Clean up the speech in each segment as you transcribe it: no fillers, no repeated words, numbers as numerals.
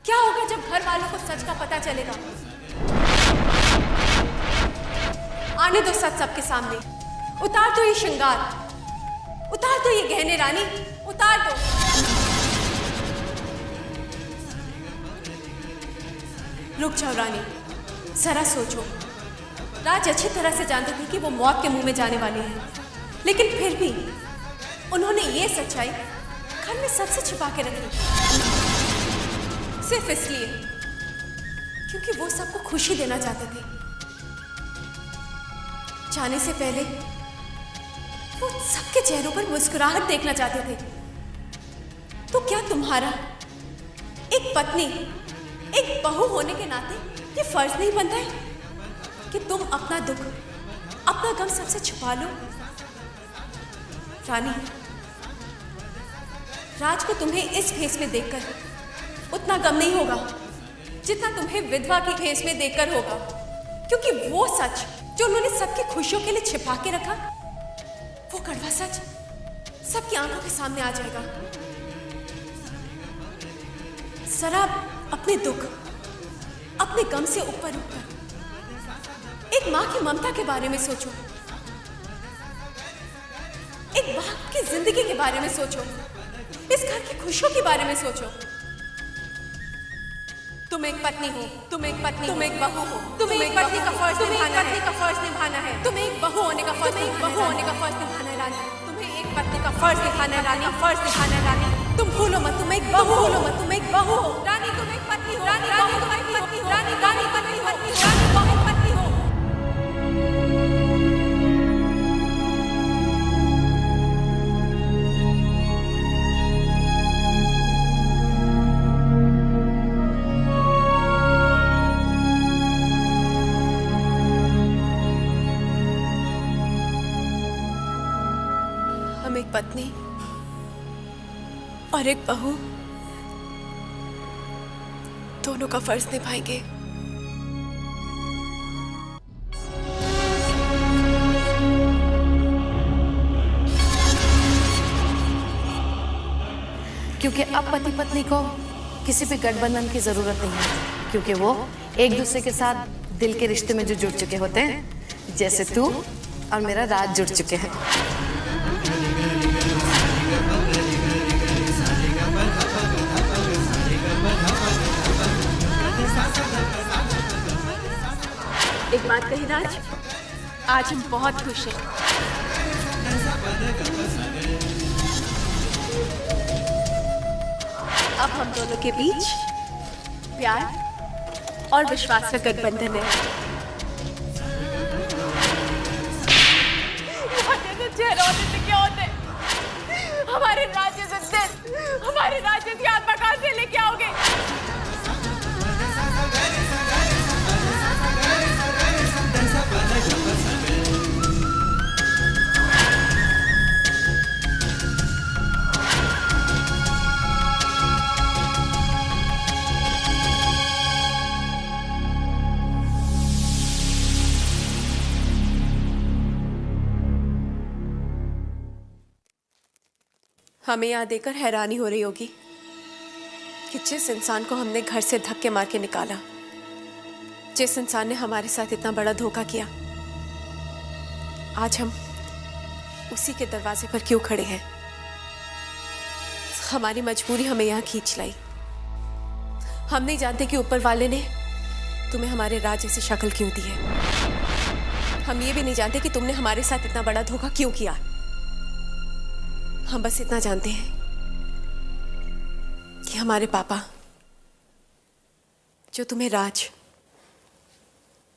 क्या होगा जब घर वालों को सच का पता चलेगा? आने दो सच सबके सामने। उतार दो ये श्रृंगार, उतार दो ये गहने रानी, उतार दो। रुक जाओ रानी, जरा सोचो। राज अच्छी तरह से जानते थे कि वो मौत के मुंह में जाने वाले हैं, लेकिन फिर भी उन्होंने ये सच्चाई घर में सबसे छिपा के रखी, सिर्फ इसलिए क्योंकि वो सबको खुशी देना चाहते थे। जाने से पहले वो सबके चेहरों पर मुस्कुराहट देखना चाहते थे। तो क्या तुम्हारा एक पत्नी, एक बहू होने के नाते ये फर्ज नहीं बनता है कि तुम अपना दुख, अपना गम सबसे छुपा लो? रानी, राज को तुम्हें इस फेस में देखकर उतना गम नहीं होगा जितना तुम्हें विधवा की फेस में देखकर होगा, क्योंकि वो सच जो उन्होंने सबकी खुशियों के लिए छिपा के रखा, वो कड़वा सच सबकी आंखों के सामने आ जाएगा। जरा अपने दुख, अपने गम से ऊपर उठकर एक मां की ममता के बारे में सोचो, एक बाप की जिंदगी के बारे में सोचो, इस घर की खुशियों के बारे में सोचो। तुम एक पत्नी हो, तुम एक पत्नी, तुम एक बहू हो, तुम्हें एक पत्नी का फर्ज निभाना है, तुम्हें एक बहू होने का फर्ज निभाना है रानी, तुम्हें एक पत्नी का फर्ज निभाना है रानी, फर्ज निभाना है रानी। तुम भूलो मत, तुम एक बहू हो, तुम एक बहू हो रानी, तुम एक पत्नी हो रानी, रानी तुम एक पत्नी हो रानी, रानी पत्नी हो रानी, तुम एक पत्नी हो। हम एक पत्नी और एक बहू दोनों का फर्ज निभाएंगे। क्योंकि अब पति पत्नी को किसी भी गठबंधन की जरूरत नहीं है, क्योंकि वो एक दूसरे के साथ दिल के रिश्ते में जो जुड़ चुके होते हैं, जैसे तू और मेरा राज जुड़ चुके हैं। एक बात कही राज, आज हम बहुत खुश हैं। अब हम दोनों के बीच प्यार और विश्वास का गठबंधन है। चेहरा होने से क्या होते? हमारे राज्य से दिल, हमारे राज्य की आत्मा कहां से लेके आओगे? हमें यहाँ देखकर हैरानी हो रही होगी कि जिस इंसान को हमने घर से धक्के मार के निकाला, जिस इंसान ने हमारे साथ इतना बड़ा धोखा किया, आज हम उसी के दरवाजे पर क्यों खड़े हैं? हमारी मजबूरी हमें यहाँ खींच लाई। हम नहीं जानते कि ऊपर वाले ने तुम्हें हमारे राज जैसी शक्ल क्यों दी है। हम ये भी नहीं जानते कि तुमने हमारे साथ इतना बड़ा धोखा क्यों किया। हम बस इतना जानते हैं कि हमारे पापा, जो तुम्हें राज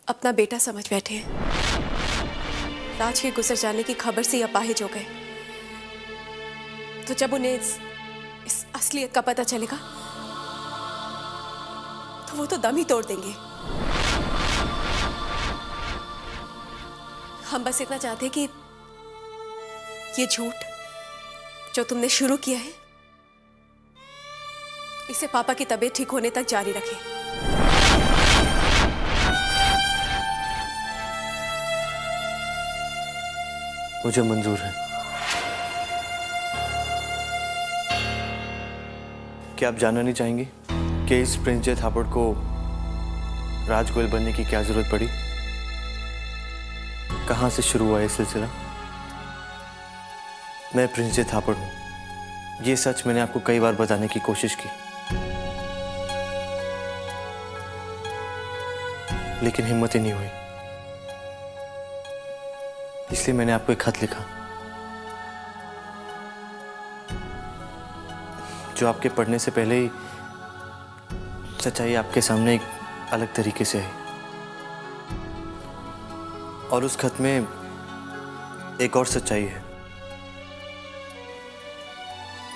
अपना बेटा समझ बैठे हैं, राज के गुजर जाने की खबर से अपाहिज हो गए। तो जब उन्हें इस असलियत का पता चलेगा तो वो तो दम ही तोड़ देंगे। हम बस इतना चाहते हैं कि ये झूठ जो तुमने शुरू किया है, इसे पापा की तबीयत ठीक होने तक जारी रखें। मुझे मंजूर है। क्या आप जानना नहीं चाहेंगी? कि इस प्रिंस जे थापड़ को राजगोयल बनने की क्या जरूरत पड़ी? कहां से शुरू हुआ ये सिलसिला? मैं प्रिंस जे थापड़ हूं, ये सच मैंने आपको कई बार बताने की कोशिश की, लेकिन हिम्मत ही नहीं हुई। इसलिए मैंने आपको एक खत लिखा जो आपके पढ़ने से पहले ही सच्चाई आपके सामने एक अलग तरीके से है। और उस खत में एक और सच्चाई है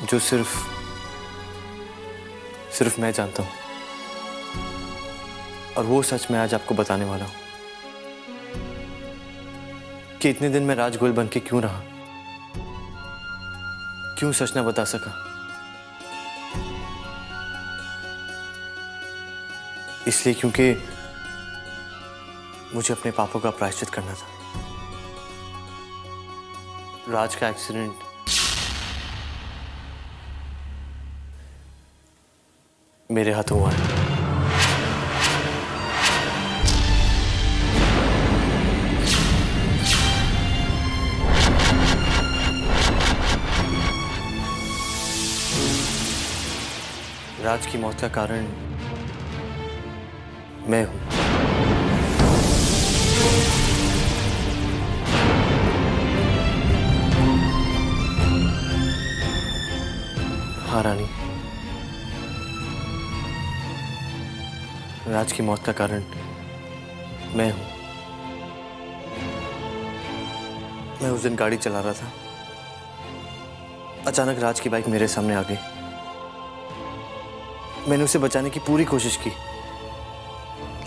जो सिर्फ मैं जानता हूं। और वो सच मैं आज आपको बताने वाला हूं कि इतने दिन मैं राजगोयल बन के क्यों रहा, क्यों सच ना बता सका। इसलिए क्योंकि मुझे अपने पापों का प्रायश्चित करना था। राज का एक्सीडेंट मेरे हाथों हुआ है। राज की मौत का कारण मैं हूं। हाँ रानी, राज की मौत का कारण मैं हूं। मैं उस दिन गाड़ी चला रहा था, अचानक राज की बाइक मेरे सामने आ गई। मैंने उसे बचाने की पूरी कोशिश की,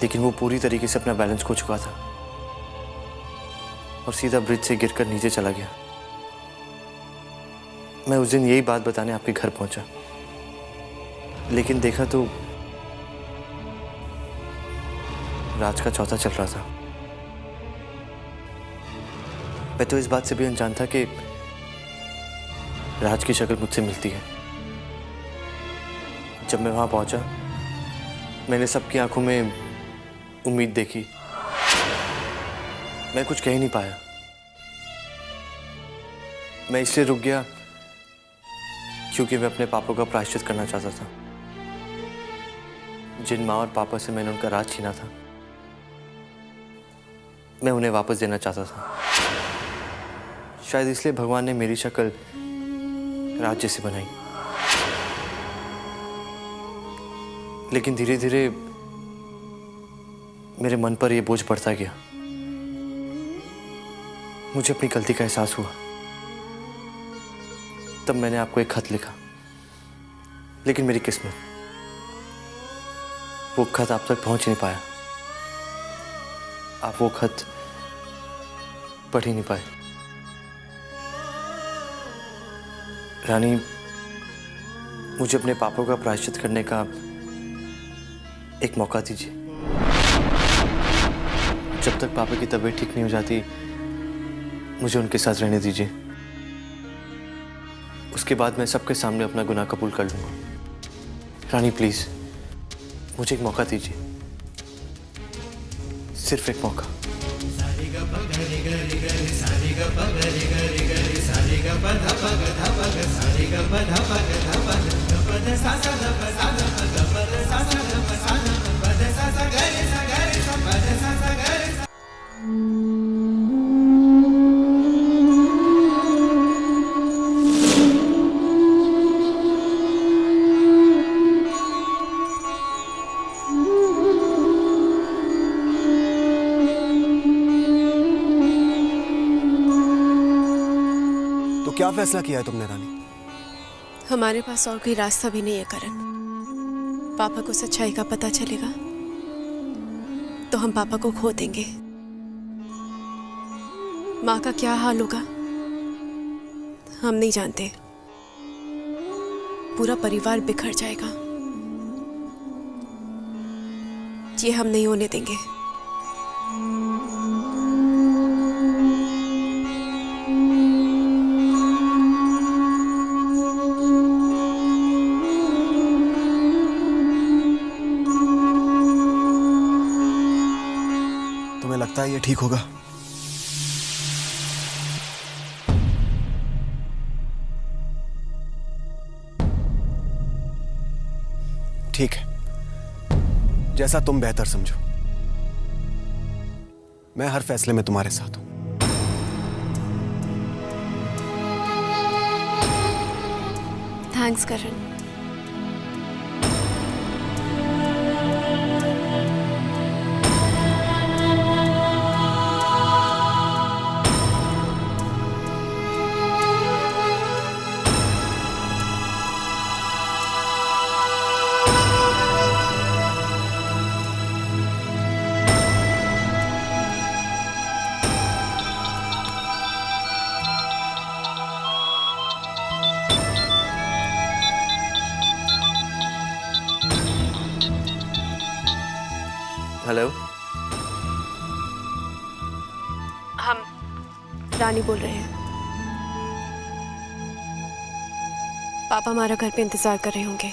लेकिन वो पूरी तरीके से अपना बैलेंस खो चुका था और सीधा ब्रिज से गिरकर नीचे चला गया। मैं उस दिन यही बात बताने आपके घर पहुंचा, लेकिन देखा तो राज का चौथा चल रहा था। मैं तो इस बात से भी अनजान था कि राज की शक्ल मुझसे मिलती है। जब मैं वहां पहुंचा, मैंने सबकी आंखों में उम्मीद देखी। मैं कुछ कह ही नहीं पाया। मैं इसलिए रुक गया क्योंकि मैं अपने पापों का प्रायश्चित करना चाहता था। जिन माँ और पापा से मैंने उनका राज छीना था, मैं उन्हें वापस देना चाहता था। शायद इसलिए भगवान ने मेरी शक्ल राज जैसी बनाई। लेकिन धीरे धीरे मेरे मन पर यह बोझ बढ़ता गया। मुझे अपनी गलती का एहसास हुआ। तब मैंने आपको एक खत लिखा, लेकिन मेरी किस्मत, वो खत आप तक पहुंच नहीं पाया। आप वो खत पढ़ ही नहीं पाए। रानी, मुझे अपने पापों का प्रायश्चित करने का एक मौका दीजिए। जब तक पापा की तबीयत ठीक नहीं हो जाती, मुझे उनके साथ रहने दीजिए। उसके बाद मैं सबके सामने अपना गुनाह कबूल कर लूंगा। रानी प्लीज, मुझे एक मौका दीजिए, सिर्फ एक मौका। क्या फैसला किया है तुमने रानी? हमारे पास और कोई रास्ता भी नहीं है करण। पापा को सच्चाई का पता चलेगा तो हम पापा को खो देंगे। माँ का क्या हाल होगा हम नहीं जानते। पूरा परिवार बिखर जाएगा। ये हम नहीं होने देंगे। लगता है ये ठीक होगा? ठीक है, जैसा तुम बेहतर समझो। मैं हर फैसले में तुम्हारे साथ हूं। थैंक्स करण। हेलो, हम रानी बोल रहे हैं। पापा हमारा घर पे इंतजार कर रहे होंगे।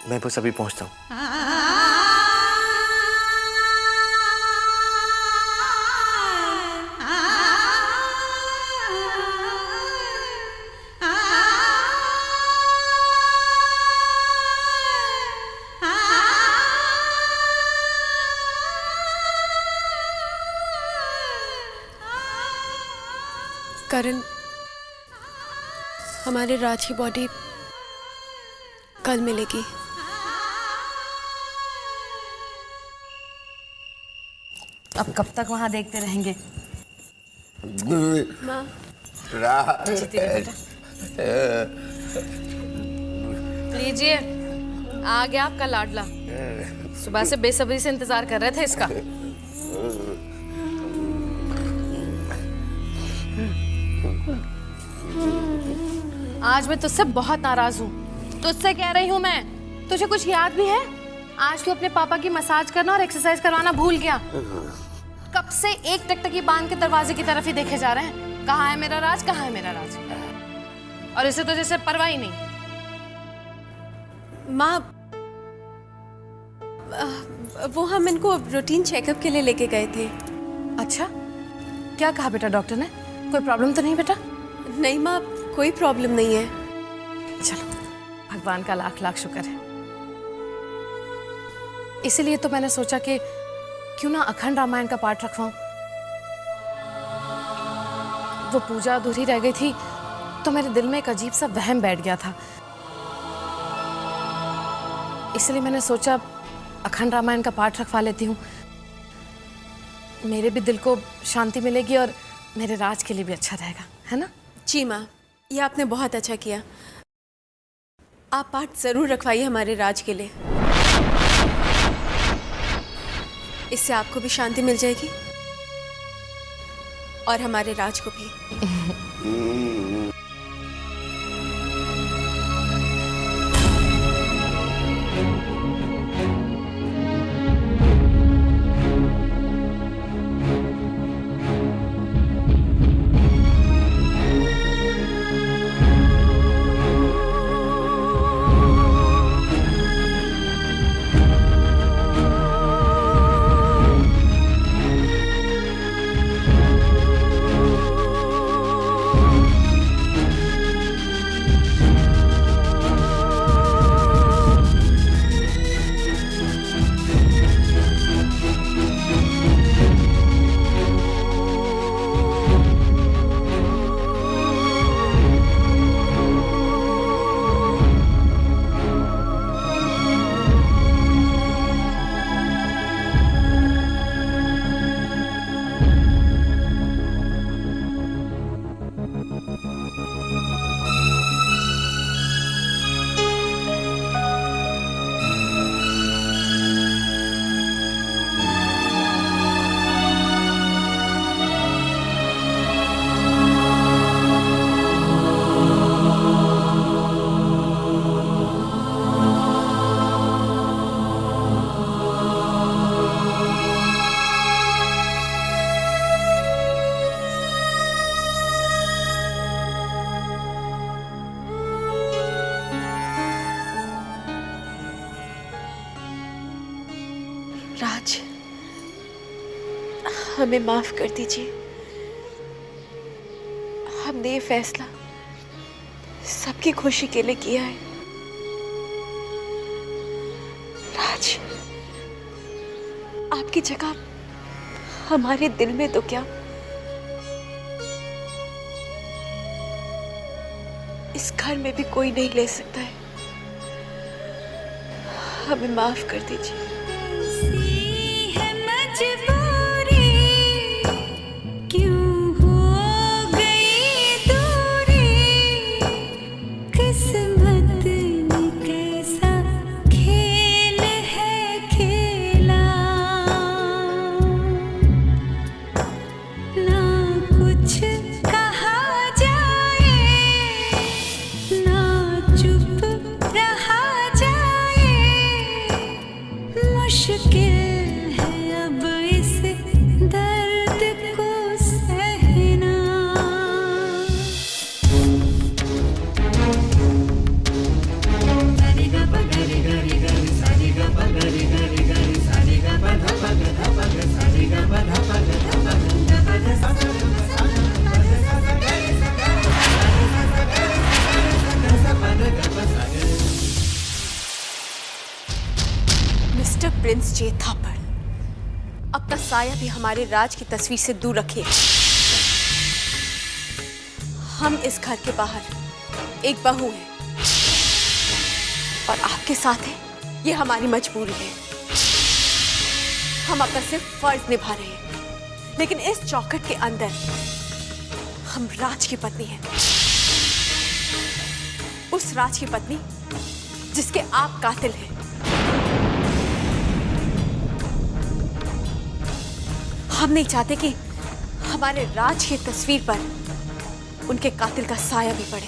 मैं बस अभी पहुंचता हूँ। करण, हमारे राज की बॉडी कल मिलेगी। अब कब तक वहां देखते रहेंगे? माँ, जीती रही बेटा। लीजिए, आ गया आपका लाडला। सुबह से बेसब्री से इंतजार कर रहे थे इसका। आज मैं तुझसे बहुत नाराज हूँ। तुझसे कह रही हूँ मैं, तुझे कुछ याद भी है? आज तू अपने पापा की मसाज करना और एक्सरसाइज करवाना भूल गया। कब से एक टकटकी बांध के दरवाजे की तरफ ही देखे जा रहे हैं। कहाँ है मेरा राज, कहाँ है मेरा राज? और इसे तुझे सिर्फ परवाह ही नहीं। माँ, वो हम इनको रूटीन चेकअप के लिए लेके गए थे। अच्छा, क्या कहा बेटा डॉक्टर ने? कोई प्रॉब्लम तो नहीं बेटा? नहीं माँ, कोई प्रॉब्लम नहीं है। चलो, भगवान का लाख लाख शुक्र है। इसीलिए तो मैंने सोचा कि क्यों ना अखंड रामायण का पाठ रखवाऊं। वो पूजा अधूरी रह गई थी तो मेरे दिल में एक अजीब सा वहम बैठ गया था। इसलिए मैंने सोचा अखंड रामायण का पाठ रखवा लेती हूँ। मेरे भी दिल को शांति मिलेगी और मेरे राज के लिए भी अच्छा रहेगा, है ना? जी माँ, ये आपने बहुत अच्छा किया। आप पाठ जरूर रखवाइए हमारे राज के लिए। इससे आपको भी शांति मिल जाएगी और हमारे राज को भी। राज, हमें माफ कर दीजिए। हमने ये फैसला सबकी खुशी के लिए किया है। राज, आपकी जगह हमारे दिल में तो क्या, इस घर में भी कोई नहीं ले सकता है। हमें माफ कर दीजिए। मिस्टर प्रिंस जे थापर, अपना साया भी हमारे राज की तस्वीर से दूर रखिए। हम इस घर के बाहर एक बहू हैं और आपके साथ है, ये हमारी मजबूरी है। हम अपना सिर्फ फर्ज निभा रहे हैं, लेकिन इस चौखट के अंदर हम राज की पत्नी हैं, उस राज की पत्नी जिसके आप कातिल हैं। हम नहीं चाहते कि हमारे राज की तस्वीर पर उनके कातिल का साया भी पड़े।